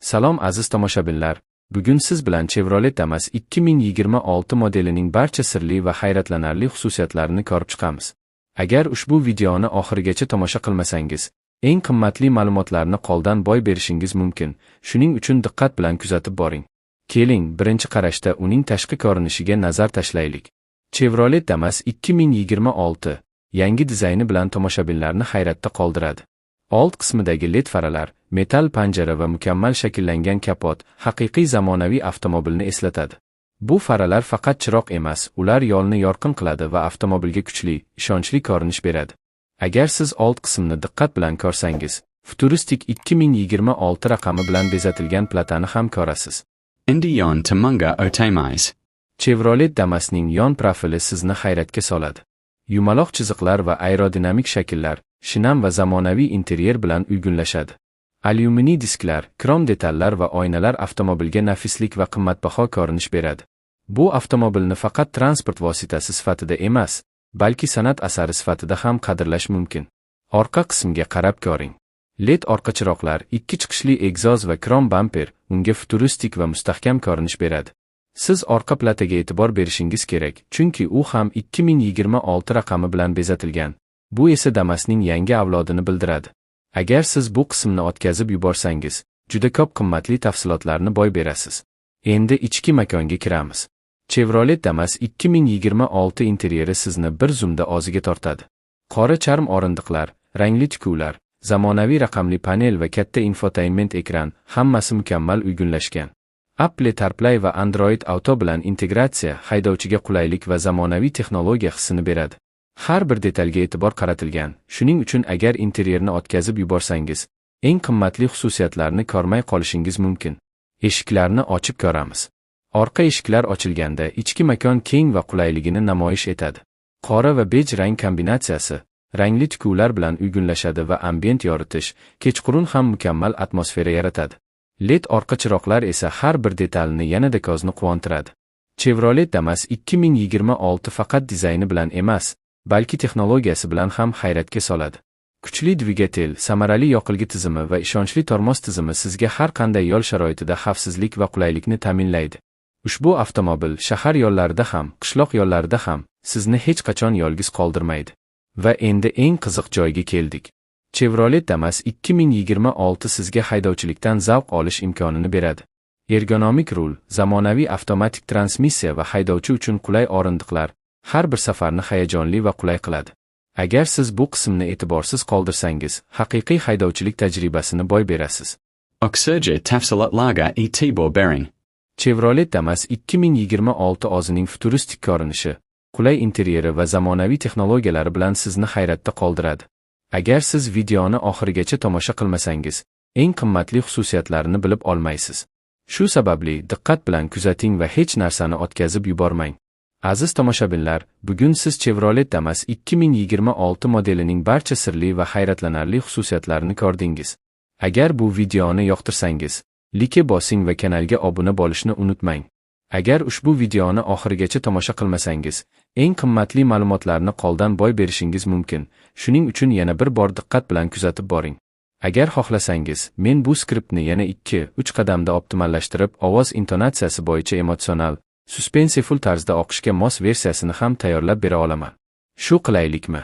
Salom aziz tomoshabinlar, bugun siz bilan Chevrolet Damas 2026 modelining barcha sirli va hayratlanarli xususiyatlarini ko'rib chiqamiz. Agar ushbu videoni oxirigacha tomosha qilmasangiz, eng qimmatli ma'lumotlarni qo'ldan boy berishingiz mumkin. Shuning uchun diqqat bilan kuzatib boring. Keling, birinchi qarashda uning tashqi ko'rinishiga nazar tashlaylik. Chevrolet Damas 2026 yangi dizayni bilan tomoshabinlarni hayratda qoldiradi. Old qismidagi LED faralar, metal panjara va mukammal shakllangan kapot haqiqiy zamonaviy avtomobilni eslatadi. Bu faralar faqat chiroq emas, ular yo'lni yorqin qiladi va avtomobilga kuchli, ishonchli ko'rinish beradi. Agar siz old qismni diqqat bilan ko'rsangiz, futuristik 2026 raqami bilan bezatilgan platani ham ko'rasiz. Endi yon tomonga o'taymiz. Chevrolet Damas'ning yon profili sizni hayratga soladi. Yumaloq chiziqlar va aerodinamik shakllar, shinam va zamonaviy interyer bilan uyg'unlashadi. Alyuminiy disklar, krom detallar va oynalar avtomobilga nafislik va qimmatbaho ko'rinish beradi. Bu avtomobilni faqat transport vositasi sifatida emas, balki san'at asari sifatida ham qadrlash mumkin. Orqa qismga qarab ko'ring. LED orqa chiroqlar, ikki chiqishli egzoz va krom bamper unga futuristik va mustahkam ko'rinish beradi. Siz orqa plataga e'tibor berishingiz kerak, chunki u ham 2026 raqami bilan bezatilgan. Bu esa Damas'ning yangi avlodini bildiradi. Agar siz bu qismni o'tkazib yuborsangiz, juda ko'p qimmatli tafsilotlarni boy berasiz. Endi ichki makonga kiramiz. Chevrolet Damas 2026 interyeri sizni bir zumda o'ziga tortadi. Qora charm o'rindiqlar, rangli tikuvlar, zamonaviy raqamli panel va katta infotainment ekran, hammasi mukammal uyg'unlashgan. Apple CarPlay va Android Auto bilan integratsiya haydovchiga qulaylik va zamonaviy texnologiya hissini beradi. Har bir detalga e'tibor qaratilgan, shuning uchun agar interyerni o'tkazib yuborsangiz, eng qimmatli xususiyatlarni ko'rmay qolishingiz mumkin. Eshiklarni ochib ko'ramiz. Orqa eshiklar ochilganda ichki makon keng va qulayligini namoyish etadi. Qora va bej rang kombinatsiyasi, rangli tikuvlar bilan uyg'unlashadi va ambient yoritish, kechqurun ham mukammal atmosfera yaratadi. LED orqa chiroqlar esa har bir detalni yanada ko'zni quvontiradi. Chevrolet Damas 2026 faqat dizayni bilan emas, balki texnologiyasi bilan ham hayratga soladi. Kuchli dvigatel, samarali yoqilg'i tizimi va ishonchli tormoz tizimi sizga har qanday yo'l sharoitida xavfsizlik va qulaylikni ta'minlaydi. Ushbu avtomobil shahar yo'llarida ham, qishloq yo'llarida ham sizni hech qachon yolg'iz qoldirmaydi. Va endi eng qiziq joyga keldik. Chevrolet Damas 2026 sizga haydovchilikdan zavq olish imkonini beradi. Ergonomik rul, zamonaviy avtomatik transmissiya va haydovchi uchun qulay o'rindiqlar har bir safarni hayajonli va qulay qiladi. Agar siz bu qismni e'tiborsiz qoldirsangiz, haqiqiy haydovchilik tajribasini boy berasiz. Oxerge tafsilotlarga e'tibor bering. Chevrolet Damas 2026 o'zining futuristik ko'rinishi, qulay interyeri va zamonaviy texnologiyalari bilan sizni hayratda qoldiradi. Agar siz videoni oxirigacha tomosha qilmasangiz, eng qimmatli xususiyatlarini bilib olmaysiz. Shu sababli diqqat bilan kuzating va hech narsani o'tkazib yubormang. Aziz tomoshabinlar, bugun siz Chevrolet Damas 2026 modelining barcha sirli va hayratlanarli xususiyatlarini ko'rdingiz. Agar bu videoni yoqtirsangiz, like bosing va kanalga obuna bo'lishni unutmang. Agar ushbu videoni oxirigacha tomosha qilmasangiz, eng qimmatli ma'lumotlarni qo'ldan boy berishingiz mumkin. Shuning uchun yana bir bor diqqat bilan kuzatib boring. Agar xohlasangiz, men bu skriptni yana 2-3 qadamda optimallashtirib, ovoz intonatsiyasi bo'yicha emotsional, suspensiful tarzda o'qishga mos versiyasini ham tayyorlab bera olaman. Shu qilaylikmi?